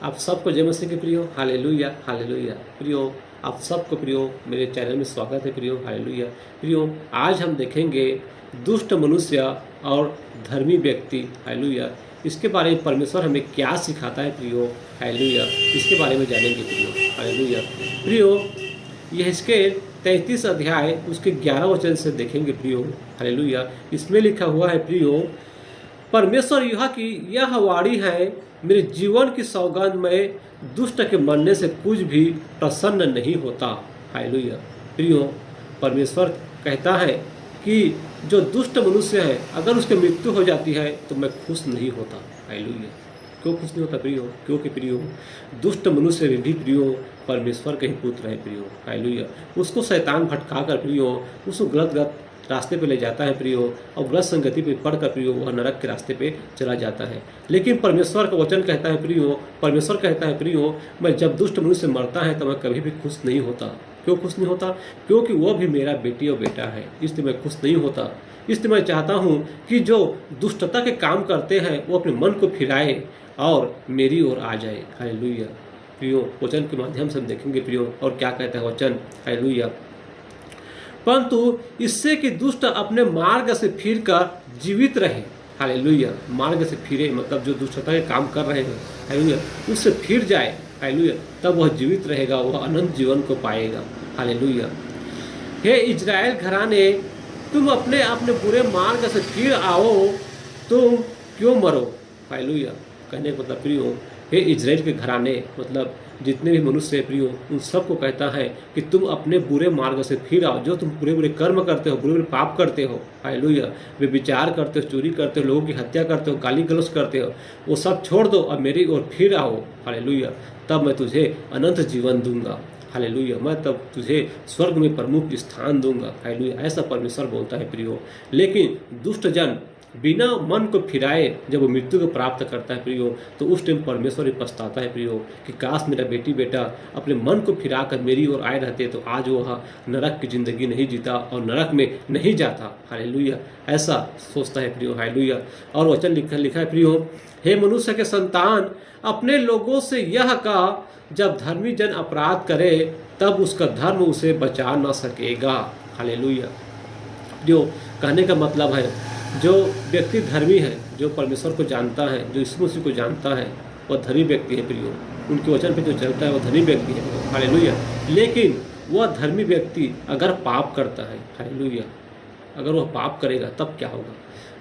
आप सबको जय मसीह के प्रियो, हालेलुया हालेलुया। प्रियो, आप सबको प्रियो मेरे चैनल में स्वागत है प्रियो, हालेलुया। प्रियो, आज हम देखेंगे दुष्ट मनुष्य और धर्मी व्यक्ति, हालेलुया। इसके बारे में परमेश्वर हमें क्या सिखाता है प्रियो, हालेलुया। इसके बारे में जानेंगे प्रियो, हालेलुया। प्रियो, यहेजकेल 33 अध्याय उसके 11 वचन से देखेंगे प्रियो, हालेलुया। इसमें लिखा हुआ है प्रियो, परमेश्वर यह वाणी है, मेरे जीवन की सौगंध में दुष्ट के मरने से कुछ भी प्रसन्न नहीं होता, हालेलुया। प्रियो, परमेश्वर कहता है कि जो दुष्ट मनुष्य है अगर उसकी मृत्यु हो जाती है तो मैं खुश नहीं होता, हालेलुया। क्यों खुश नहीं होता प्रियो? क्योंकि प्रियो, दुष्ट मनुष्य भी प्रियो परमेश्वर के ही पुत्र है प्रियो, हालेलुया। उसको शैतान भटका कर प्रियो उसको गलत रास्ते पे ले जाता है प्रियो, और गलत संगति पे पढ़कर प्रियो वह नरक के रास्ते पे चला जाता है। लेकिन परमेश्वर का वचन कहता है प्रियो, परमेश्वर कहता है प्रियो, मैं जब दुष्ट मनुष्य मरता है तो मैं कभी भी खुश नहीं होता। क्यों खुश नहीं होता? क्योंकि वो भी मेरा बेटी और बेटा है, इसलिए मैं खुश नहीं होता। इसलिए मैं चाहता हूँ कि जो दुष्टता के काम करते हैं वो अपने मन को फिराए और मेरी ओर आ जाए, हालेलुया। प्रियो, वचन के माध्यम से हम देखेंगे प्रियो, और क्या कहता है वचन, हालेलुया। परंतु इससे कि दुष्ट अपने मार्ग से फिरकर जीवित रहे, हालेलुया। मार्ग से फिरे मतलब जो दुष्टता के काम कर रहे हैं, हालेलुया, उससे फिर जाए, हालेलुया, तब वह जीवित रहेगा, वह अनंत जीवन को पाएगा, हालेलुया। हे इजराइल घराने, तुम अपने अपने बुरे मार्ग से फिर आओ, तुम क्यों मरो, हालेलुया। कहने का मतलब प्रियो, हे इजराइल के घराने मतलब जितने भी मनुष्य है प्रियो, उन सबको कहता है कि तुम अपने बुरे मार्ग से फिर आओ। जो तुम बुरे बुरे कर्म करते हो, बुरे बुरे पाप करते हो, हालेलुया, वे विचार करते हो, चोरी करते हो, लोगों की हत्या करते हो, गाली गलौज करते हो, वो सब छोड़ दो और मेरी ओर फिर आओ, हालेलुया। तब मैं तुझे अनंत जीवन दूंगा, हालेलुया। मैं तब तुझे स्वर्ग में प्रमुख स्थान दूंगा, हालेलुया। ऐसा परमेश्वर बोलता है प्रियो। लेकिन दुष्ट जन बिना मन को फिराए जब वो मृत्यु को प्राप्त करता है प्रियो, तो उस टाइम परमेश्वर ही पछताता है प्रियो कि काश मेरा बेटी बेटा अपने मन को फिरा कर मेरी ओर आए रहते तो आज वह नरक की जिंदगी नहीं जीता और नरक में नहीं जाता, हालेलुया। ऐसा सोचता है प्रियो, हालेलुया। और वचन लिखा है प्रियो, हे मनुष्य के संतान, अपने लोगों से यह कहा, जब धर्मी जन अपराध करे तब उसका धर्म उसे बचा न सकेगा, हालेलुया। जो कहने का मतलब है, जो व्यक्ति धर्मी है, जो परमेश्वर को जानता है, जो यीशु मसीह को जानता है, वह धर्मी व्यक्ति है प्रियो। उनके वचन पे जो चलता है वह धर्मी व्यक्ति है, हालेलुया। लेकिन वह धर्मी व्यक्ति अगर पाप करता है, हालेलुया, अगर वह पाप करेगा तब क्या होगा?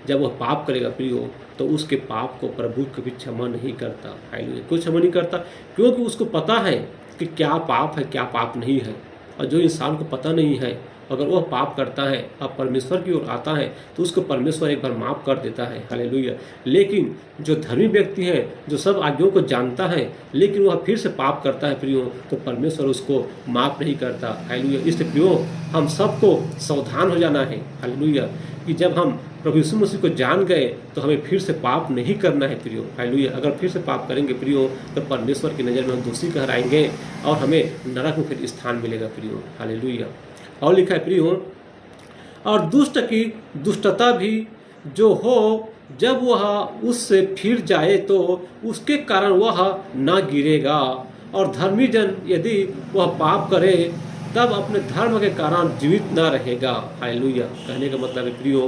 जब वह पाप करेगा प्रियो तो उसके पाप को प्रभु कभी क्षमा नहीं करता, हालेलुया। क्यों क्षमा नहीं करता? क्योंकि उसको पता है कि क्या पाप है क्या पाप नहीं है। और जो इंसान को पता नहीं है, अगर वह पाप करता है अब परमेश्वर की ओर आता है तो उसको परमेश्वर एक बार माफ़ कर देता है, हालेलुया। लेकिन जो धर्मी व्यक्ति है, जो सब आज्ञाओं को जानता है, लेकिन वह फिर से पाप करता है प्रियो, तो परमेश्वर उसको माफ़ नहीं करता, हालेलुया। इसलिए प्रियो, हम सबको सावधान हो जाना है, हालेलुया, कि जब हम प्रभु यीशु मसीह को जान गए तो हमें फिर से पाप नहीं करना है प्रियो, हालेलुया। अगर फिर से पाप करेंगे प्रियो तो परमेश्वर की नज़र में हम दोषी कहलाएंगे और हमें नरक में फिर स्थान मिलेगा प्रियो, हालेलुया। और लिखा है प्रियो, और दुष्ट की दुष्टता भी जो हो, जब वह उससे फिर जाए तो उसके कारण वह न गिरेगा, और धर्मी जन यदि वह पाप करे तब अपने धर्म के कारण जीवित न रहेगा, हालेलुया। कहने का मतलब है प्रियो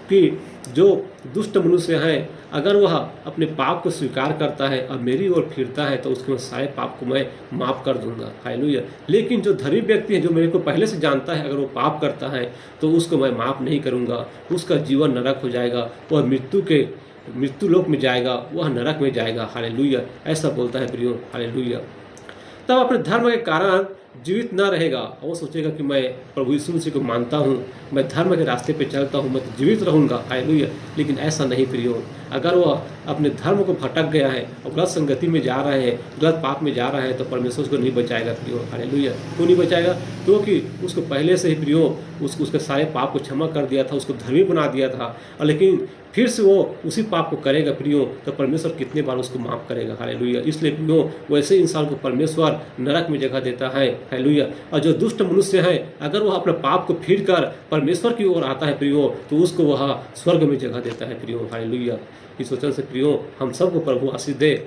कि जो दुष्ट मनुष्य है अगर वह अपने पाप को स्वीकार करता है और मेरी ओर फिरता है तो उसके सारे पाप को मैं माफ़ कर दूंगा, हालेलुया। लेकिन जो धर्मी व्यक्ति है, जो मेरे को पहले से जानता है, अगर वो पाप करता है तो उसको मैं माफ़ नहीं करूंगा, उसका जीवन नरक हो जाएगा, वह मृत्यु लोक में जाएगा, वह नरक में जाएगा, हालेलुया। ऐसा बोलता है प्रियो, हालेलुया। तब अपने धर्म के कारण जीवित न रहेगा और वो सोचेगा कि मैं प्रभु यीशु मसीह को मानता हूँ, मैं धर्म के रास्ते पे चलता हूँ, मैं तो जीवित रहूँगा, हालेलुया। लेकिन ऐसा नहीं प्रियो। अगर वह अपने धर्म को भटक गया है और गलत संगति में जा रहे हैं, गलत पाप में जा रहा है, तो परमेश्वर उसको नहीं बचाएगा प्रियो, हालेलुया। क्यों नहीं बचाएगा? क्योंकि उसको पहले से ही प्रियो उसके सारे पाप को क्षमा कर दिया था, उसको धर्मी बना दिया था। और लेकिन फिर से वो उसी पाप को करेगा प्रियो तो परमेश्वर कितने बार उसको माफ़ करेगा, हालेलुया। इसलिए प्रियो, वैसे इंसान को परमेश्वर नरक में जगह देता है, हालेलुया। और जो दुष्ट मनुष्य है अगर वह अपने पाप को फिर कर परमेश्वर की ओर आता है प्रियो तो उसको वह स्वर्ग में जगह देता है प्रियो, हालेलुया। इस वचन से प्रियो हम सबको प्रभु आशीष दे।